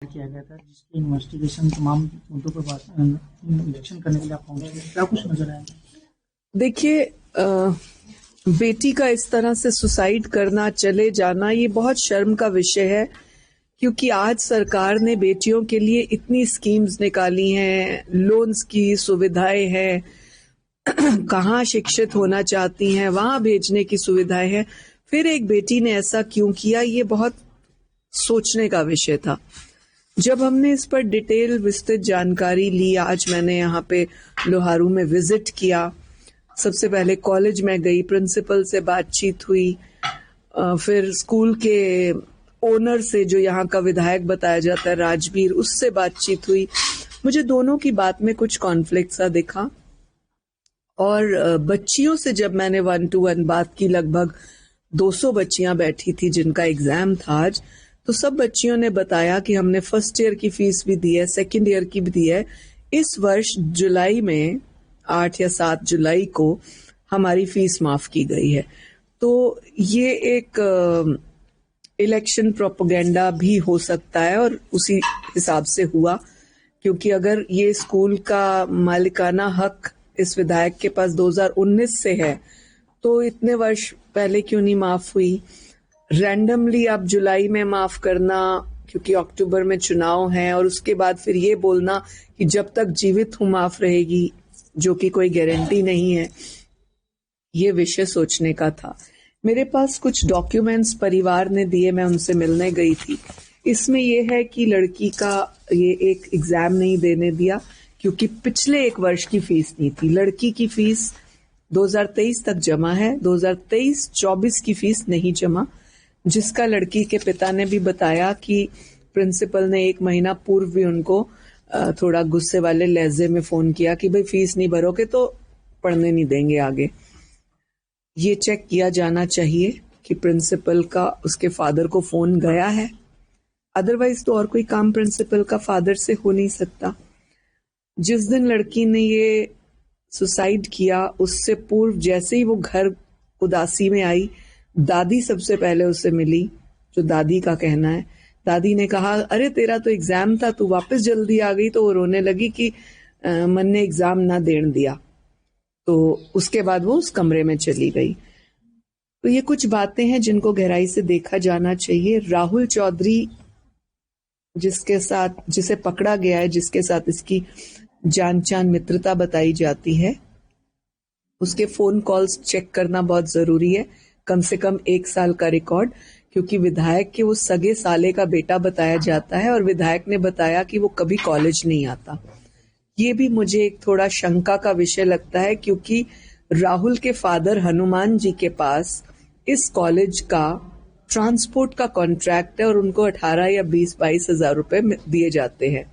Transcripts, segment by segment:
किया गया था जिसके इन्वेस्टिगेशन तमाम मुद्दों पर इलेक्शन करने के लिए आप पहुंचे, क्या कुछ नजर आया? देखिए, बेटी का इस तरह से सुसाइड करना, चले जाना, ये बहुत शर्म का विषय है। क्योंकि आज सरकार ने बेटियों के लिए इतनी स्कीम्स निकाली हैं, लोन्स की सुविधाएं हैं, कहाँ शिक्षित होना चाहती हैं वहां भेजने की सुविधाएं हैं, फिर एक बेटी ने ऐसा क्यों किया, ये बहुत सोचने का विषय था। जब हमने इस पर डिटेल विस्तृत जानकारी ली, आज मैंने यहाँ पे लोहारू में विजिट किया। सबसे पहले कॉलेज में गई, प्रिंसिपल से बातचीत हुई, फिर स्कूल के ओनर से जो यहाँ का विधायक बताया जाता है राजवीर, उससे बातचीत हुई। मुझे दोनों की बात में कुछ कॉन्फ्लिक्ट सा दिखा। और बच्चियों से जब मैंने 1 to 1 बात की, लगभग 200 बच्चियां बैठी थी जिनका एग्जाम था आज, तो सब बच्चियों ने बताया कि हमने फर्स्ट ईयर की फीस भी दी है, सेकेंड ईयर की भी दी है। इस वर्ष जुलाई में 8 या 7 जुलाई को हमारी फीस माफ की गई है। तो ये एक इलेक्शन प्रोपेगेंडा भी हो सकता है और उसी हिसाब से हुआ। क्योंकि अगर ये स्कूल का मालिकाना हक इस विधायक के पास 2019 से है, तो इतने वर्ष पहले क्यों नहीं माफ हुई? रैंडमली आप जुलाई में माफ करना, क्योंकि अक्टूबर में चुनाव है, और उसके बाद फिर ये बोलना कि जब तक जीवित हूं माफ रहेगी, जो कि कोई गारंटी नहीं है। ये विषय सोचने का था। मेरे पास कुछ डॉक्यूमेंट्स परिवार ने दिए, मैं उनसे मिलने गई थी। इसमें यह है कि लड़की का ये एक एग्जाम नहीं देने दिया क्योंकि पिछले 1 वर्ष की फीस नहीं थी। लड़की की फीस 2023 तक जमा है, 2023-24 की फीस नहीं जमा, जिसका लड़की के पिता ने भी बताया कि प्रिंसिपल ने 1 महीना पूर्व भी उनको थोड़ा गुस्से वाले लहजे में फोन किया कि भाई फीस नहीं भरोगे तो पढ़ने नहीं देंगे आगे। ये चेक किया जाना चाहिए कि प्रिंसिपल का उसके फादर को फोन गया है, अदरवाइज तो और कोई काम प्रिंसिपल का फादर से हो नहीं सकता। जिस दिन लड़की ने ये सुसाइड किया, उससे पूर्व जैसे ही वो घर उदासी में आई, दादी सबसे पहले उससे मिली, जो दादी का कहना है। दादी ने कहा, अरे तेरा तो एग्जाम था, तू वापस जल्दी आ गई। तो वो रोने लगी कि मन ने एग्जाम ना देने दिया। तो उसके बाद वो उस कमरे में चली गई। तो ये कुछ बातें हैं जिनको गहराई से देखा जाना चाहिए। राहुल चौधरी जिसे पकड़ा गया है, जिसके साथ इसकी जान मित्रता बताई जाती है, उसके फोन कॉल्स चेक करना बहुत जरूरी है, कम से कम 1 साल का रिकॉर्ड। क्योंकि विधायक के वो सगे साले का बेटा बताया जाता है और विधायक ने बताया कि वो कभी कॉलेज नहीं आता। ये भी मुझे एक थोड़ा शंका का विषय लगता है, क्योंकि राहुल के फादर हनुमान जी के पास इस कॉलेज का ट्रांसपोर्ट का कॉन्ट्रैक्ट है और उनको 18 या 20-22 हजार रुपए दिए जाते हैं।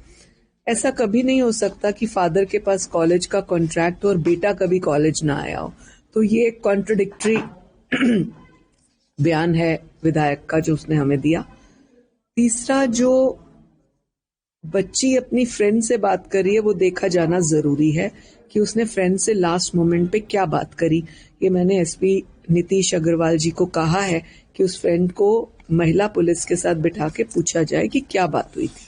ऐसा कभी नहीं हो सकता कि फादर के पास कॉलेज का कॉन्ट्रैक्ट हो और बेटा कभी कॉलेज ना आया हो। तो ये एक कॉन्ट्रडिक्टरी बयान है विधायक का जो उसने हमें दिया। तीसरा, जो बच्ची अपनी फ्रेंड से बात करी है, वो देखा जाना जरूरी है कि उसने फ्रेंड से लास्ट मोमेंट पे क्या बात करी। ये मैंने एसपी नीतीश अग्रवाल जी को कहा है कि उस फ्रेंड को महिला पुलिस के साथ बिठा के पूछा जाए कि क्या बात हुई थी।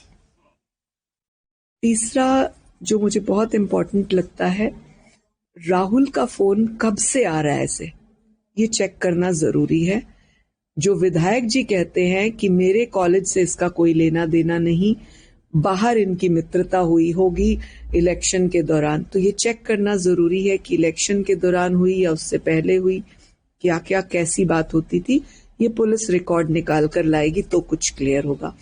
तीसरा, जो मुझे बहुत इंपॉर्टेंट लगता है, राहुल का फोन कब से आ रहा है ऐसे, ये चेक करना जरूरी है। जो विधायक जी कहते हैं कि मेरे कॉलेज से इसका कोई लेना देना नहीं, बाहर इनकी मित्रता हुई होगी इलेक्शन के दौरान, तो ये चेक करना जरूरी है कि इलेक्शन के दौरान हुई या उससे पहले हुई, क्या क्या कैसी बात होती थी। ये पुलिस रिकॉर्ड निकाल कर लाएगी तो कुछ क्लियर होगा।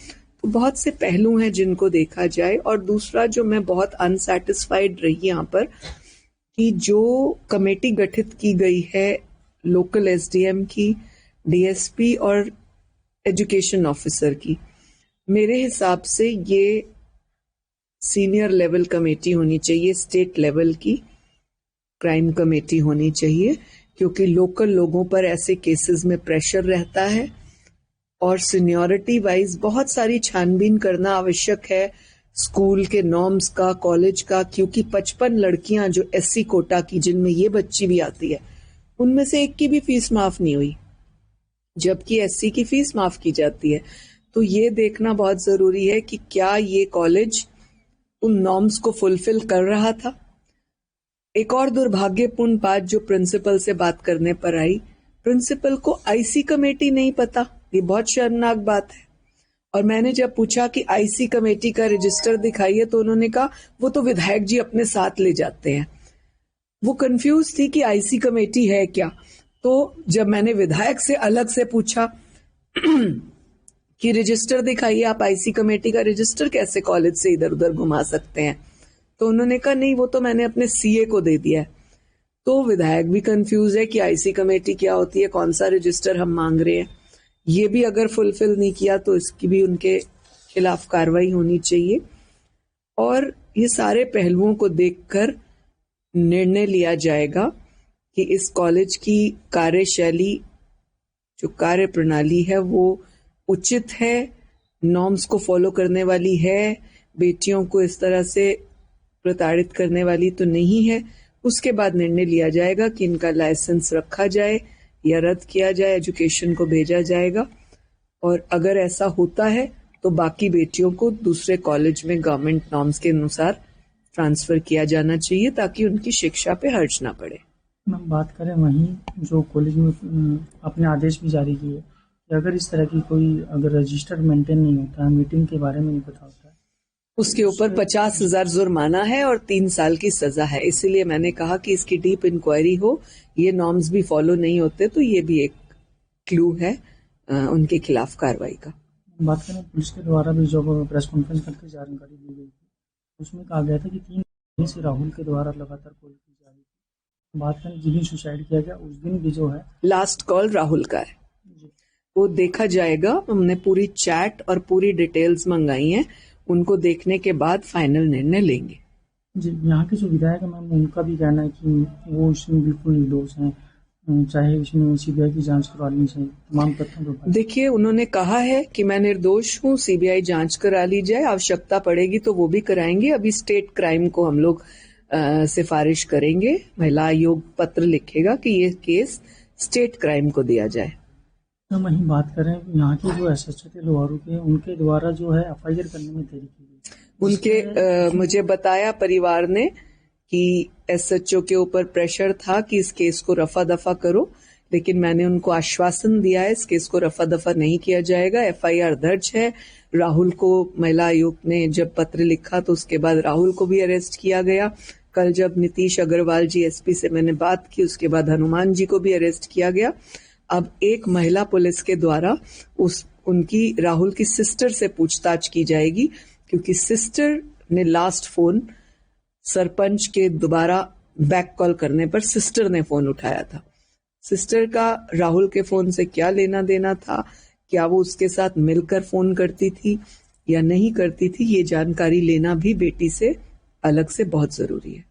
तो बहुत से पहलू हैं जिनको देखा जाए। और दूसरा, जो मैं बहुत अनसैटिस्फाइड रही यहाँ पर, कि जो कमेटी गठित की गई है लोकल एसडीएम की, डीएसपी और एजुकेशन ऑफिसर की, मेरे हिसाब से ये सीनियर लेवल कमेटी होनी चाहिए, स्टेट लेवल की क्राइम कमेटी होनी चाहिए। क्योंकि लोकल लोगों पर ऐसे केसेस में प्रेशर रहता है और सीनियरिटी वाइज बहुत सारी छानबीन करना आवश्यक है, स्कूल के नॉर्म्स का, कॉलेज का। क्योंकि 55 लड़कियां जो एससी कोटा की, जिनमें ये बच्ची भी आती है, उनमें से एक की भी फीस माफ नहीं हुई, जबकि एससी की फीस माफ की जाती है। तो ये देखना बहुत जरूरी है कि क्या ये कॉलेज उन नॉर्म्स को फुलफिल कर रहा था। एक और दुर्भाग्यपूर्ण बात जो प्रिंसिपल से बात करने पर आई, प्रिंसिपल को आईसी कमेटी नहीं पता। ये बहुत शर्मनाक बात है। और मैंने जब पूछा कि आईसी कमेटी का रजिस्टर दिखाइए तो उन्होंने कहा वो तो विधायक जी अपने साथ ले जाते हैं। वो कंफ्यूज थी कि आईसी कमेटी है क्या। तो जब मैंने विधायक से अलग से पूछा कि रजिस्टर दिखाइए, आप आईसी कमेटी का रजिस्टर कैसे कॉलेज से इधर उधर घुमा सकते हैं, तो उन्होंने कहा नहीं वो तो मैंने अपने सीए को दे दिया है। तो विधायक भी कंफ्यूज है कि आईसी कमेटी क्या होती है, कौन सा रजिस्टर हम मांग रहे हैं। ये भी अगर फुलफिल नहीं किया तो इसकी भी उनके खिलाफ कार्रवाई होनी चाहिए। और ये सारे पहलुओं को देखकर निर्णय लिया जाएगा कि इस कॉलेज की कार्यशैली, जो कार्य प्रणाली है वो उचित है, नॉर्म्स को फॉलो करने वाली है, बेटियों को इस तरह से प्रताड़ित करने वाली तो नहीं है। उसके बाद निर्णय लिया जाएगा कि इनका लाइसेंस रखा जाए या रद्द किया जाए, एजुकेशन को भेजा जाएगा। और अगर ऐसा होता है तो बाकी बेटियों को दूसरे कॉलेज में गवर्नमेंट नॉर्म्स के अनुसार ट्रांसफर किया जाना चाहिए ताकि उनकी शिक्षा पे हर्ज ना पड़े। हम बात करें वहीं जो कॉलेज में अपने आदेश भी जारी किए कि अगर इस तरह की कोई अगर रजिस्टर मेंटेन नहीं होता है, मीटिंग के बारे में नहीं पता होता है, उसके ऊपर 50,000 जुर्माना है और 3 साल की सजा है। इसीलिए मैंने कहा कि इसकी डीप इंक्वायरी हो। ये नॉर्म्स भी फॉलो नहीं होते तो ये भी एक क्लू है उनके खिलाफ कार्रवाई का। बात करें पुलिस के द्वारा भी जो प्रेस कॉन्फ्रेंस करके जानकारी दी गई थी, उसमें कहा गया था कि 3 महीने से राहुल के द्वारा लगातार कॉल की जा रही थी। बात करें जिस दिन सुसाइड किया गया उस दिन भी जो है लास्ट कॉल राहुल का है, वो देखा जाएगा। हमने पूरी चैट और पूरी डिटेल्स मंगाई हैं, उनको देखने के बाद फाइनल निर्णय लेंगे। जी, यहाँ के जो विधायक है मैम, उनका भी कहना है कि वो इसमें बिल्कुल निर्दोष हैं, चाहे इसमें सीबीआई की जांच करवा ली जाए तमाम तथ्यों को। देखिए, उन्होंने कहा है कि मैं निर्दोष हूँ, सीबीआई जांच करा ली जाए, आवश्यकता पड़ेगी तो वो भी कराएंगे। अभी स्टेट क्राइम को हम लोग सिफारिश करेंगे, महिला आयोग पत्र लिखेगा कि ये केस स्टेट क्राइम को दिया जाए। हम वहीं बात करें यहाँ के जो एसएचओ थे लोहारू के, उनके द्वारा जो है एफआईआर करने में देरी की गई। उनके मुझे बताया परिवार ने कि एसएचओ के ऊपर प्रेशर था कि इस केस को रफा दफा करो, लेकिन मैंने उनको आश्वासन दिया है इस केस को रफा दफा नहीं किया जाएगा। एफआईआर दर्ज है। राहुल को महिला आयोग ने जब पत्र लिखा तो उसके बाद राहुल को भी अरेस्ट किया गया। कल जब नीतीश अग्रवाल जी एसपी से मैंने बात की, उसके बाद हनुमान जी को भी अरेस्ट किया गया। अब एक महिला पुलिस के द्वारा उनकी राहुल की सिस्टर से पूछताछ की जाएगी, क्योंकि सिस्टर ने लास्ट फोन सरपंच के दोबारा बैक कॉल करने पर सिस्टर ने फोन उठाया था। सिस्टर का राहुल के फोन से क्या लेना देना था, क्या वो उसके साथ मिलकर फोन करती थी या नहीं करती थी, ये जानकारी लेना भी बेटी से अलग से बहुत जरूरी है।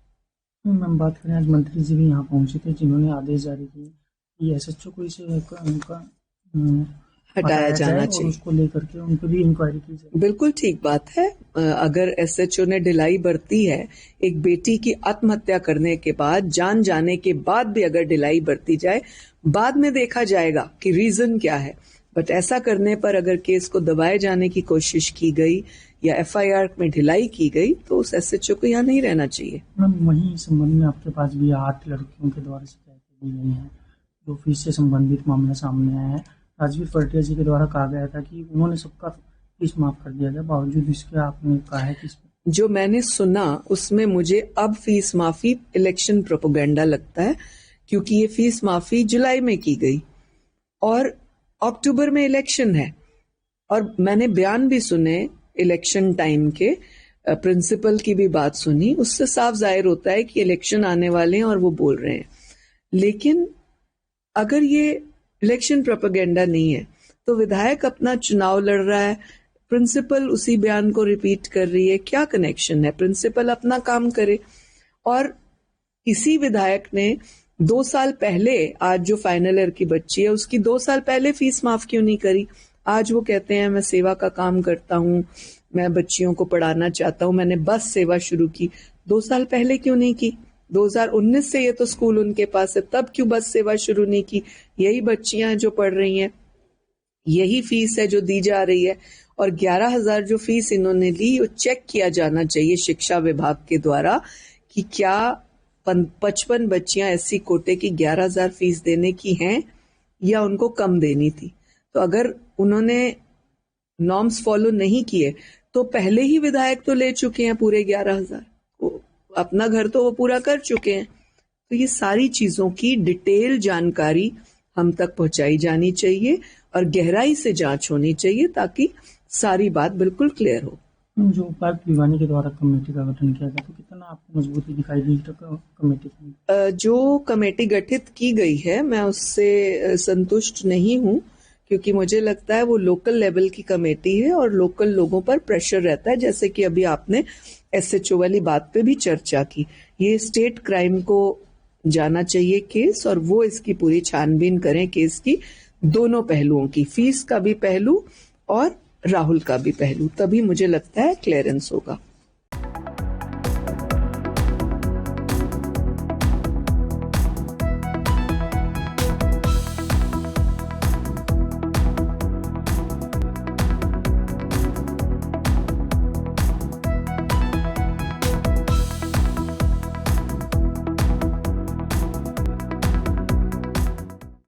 मैम बात करें, आज मंत्री जी भी यहाँ पहुंचे थे जिन्होंने आदेश जारी किए कि एसएचओ को इसे उनका हटाया जाना चाहिए, उसको लेकर के उन पर भी इंक्वायरी की जाए। बिल्कुल ठीक बात है। अगर एसएचओ ने ढिलाई बरती है, एक बेटी की आत्महत्या करने के बाद, जान जाने के बाद भी अगर ढिलाई बरती जाए, बाद में देखा जाएगा कि रीजन क्या है। बट ऐसा करने पर अगर केस को दबाए जाने की कोशिश की गई या एफआईआर में ढिलाई की गई तो उस एसएचओ को यहाँ नहीं रहना चाहिए। मैम वहीं इस संबंध में आपके पास भी 8 लड़कियों के द्वारा शिकायतें दी गई हैं जो फीस से संबंधित मामला सामने आया है। राजवीर फर्टिया जी के द्वारा कहा गया था कि उन्होंने सबका फीस माफ कर दिया गया, बावजूद इसके आपने कहा है कि जो मैंने सुना उसमें मुझे अब फीस माफी इलेक्शन प्रोपेगेंडा लगता है, क्योंकि ये फीस माफी जुलाई में की गई और अक्टूबर में इलेक्शन है। और मैंने बयान भी सुने इलेक्शन टाइम के, प्रिंसिपल की भी बात सुनी, उससे साफ जाहिर होता है कि इलेक्शन आने वाले हैं और वो बोल रहे हैं। लेकिन अगर ये इलेक्शन प्रोपेगेंडा नहीं है तो विधायक अपना चुनाव लड़ रहा है, प्रिंसिपल उसी बयान को रिपीट कर रही है, क्या कनेक्शन है? प्रिंसिपल अपना काम करे। और इसी विधायक ने 2 साल पहले, आज जो फाइनल ईयर की बच्ची है उसकी 2 साल पहले फीस माफ क्यों नहीं करी? आज वो कहते हैं मैं सेवा का काम करता हूँ, मैं बच्चियों को पढ़ाना चाहता हूँ, मैंने बस सेवा शुरू की। 2 साल पहले क्यों नहीं की? 2019 से ये तो स्कूल उनके पास है, तब क्यों बस सेवा शुरू नहीं की? यही बच्चियां जो पढ़ रही हैं, यही फीस है जो दी जा रही है, और 11,000 जो फीस इन्होंने ली वो चेक किया जाना चाहिए शिक्षा विभाग के द्वारा कि क्या 55 बच्चियां ऐसी कोटे की 11,000 फीस देने की हैं या उनको कम देनी थी। तो अगर उन्होंने नॉर्म्स फॉलो नहीं किए तो पहले ही विधायक तो ले चुके हैं पूरे 11,000, अपना घर तो वो पूरा कर चुके हैं। तो ये सारी चीजों की डिटेल जानकारी हम तक पहुंचाई जानी चाहिए और गहराई से जांच होनी चाहिए ताकि सारी बात बिल्कुल क्लियर हो। जो उपायुक्त भिवानी के द्वारा कमेटी का गठन किया गया तो कितना आपको मजबूती दिखाई दी कमेटी की? जो कमेटी गठित की गई है मैं उससे संतुष्ट नहीं हूं, क्योंकि मुझे लगता है वो लोकल लेवल की कमेटी है और लोकल लोगों पर प्रेशर रहता है, जैसे कि अभी आपने एसएचओ वाली बात पे भी चर्चा की। ये स्टेट क्राइम को जाना चाहिए केस और वो इसकी पूरी छानबीन करें केस की, दोनों पहलुओं की, फीस का भी पहलू और राहुल का भी पहलू, तभी मुझे लगता है क्लियरेंस होगा।